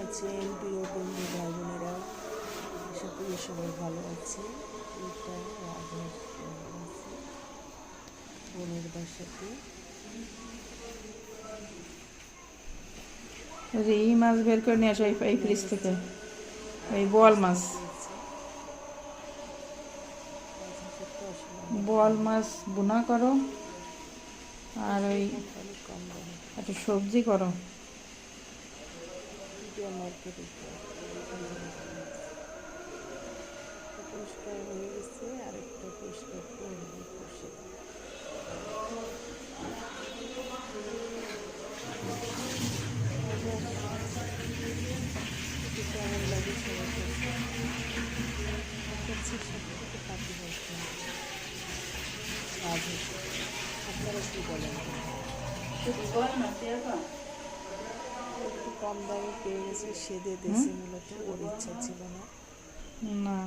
আছেন প্রিয় বন্ধু ভাই বোনেরা? আশা করি সবাই ভালো আছে। এটা রাধার আছে বোনের বাসাতে। এই মাছ বের করে নিয়ে আসো এই ফ্রিজ থেকে, এই বোয়াল মাছ। বোয়াল মাছ বোনা করো আর ওই কম দামে একটা সবজি করো। মার্কেটে পরিষ্কার হয়ে গেছে, আরেকটা পরিষ্কার করে নেবে কষে। কেমন লাগে সবার কাছে? আমার কাছে সব থেকে পাখি বলতে রাজহাঁস। আপনারা কি বলেন? একটু কম দামে পেয়ে গেছে, সেদে দেশে মূলত ওর ইচ্ছা ছিল না। না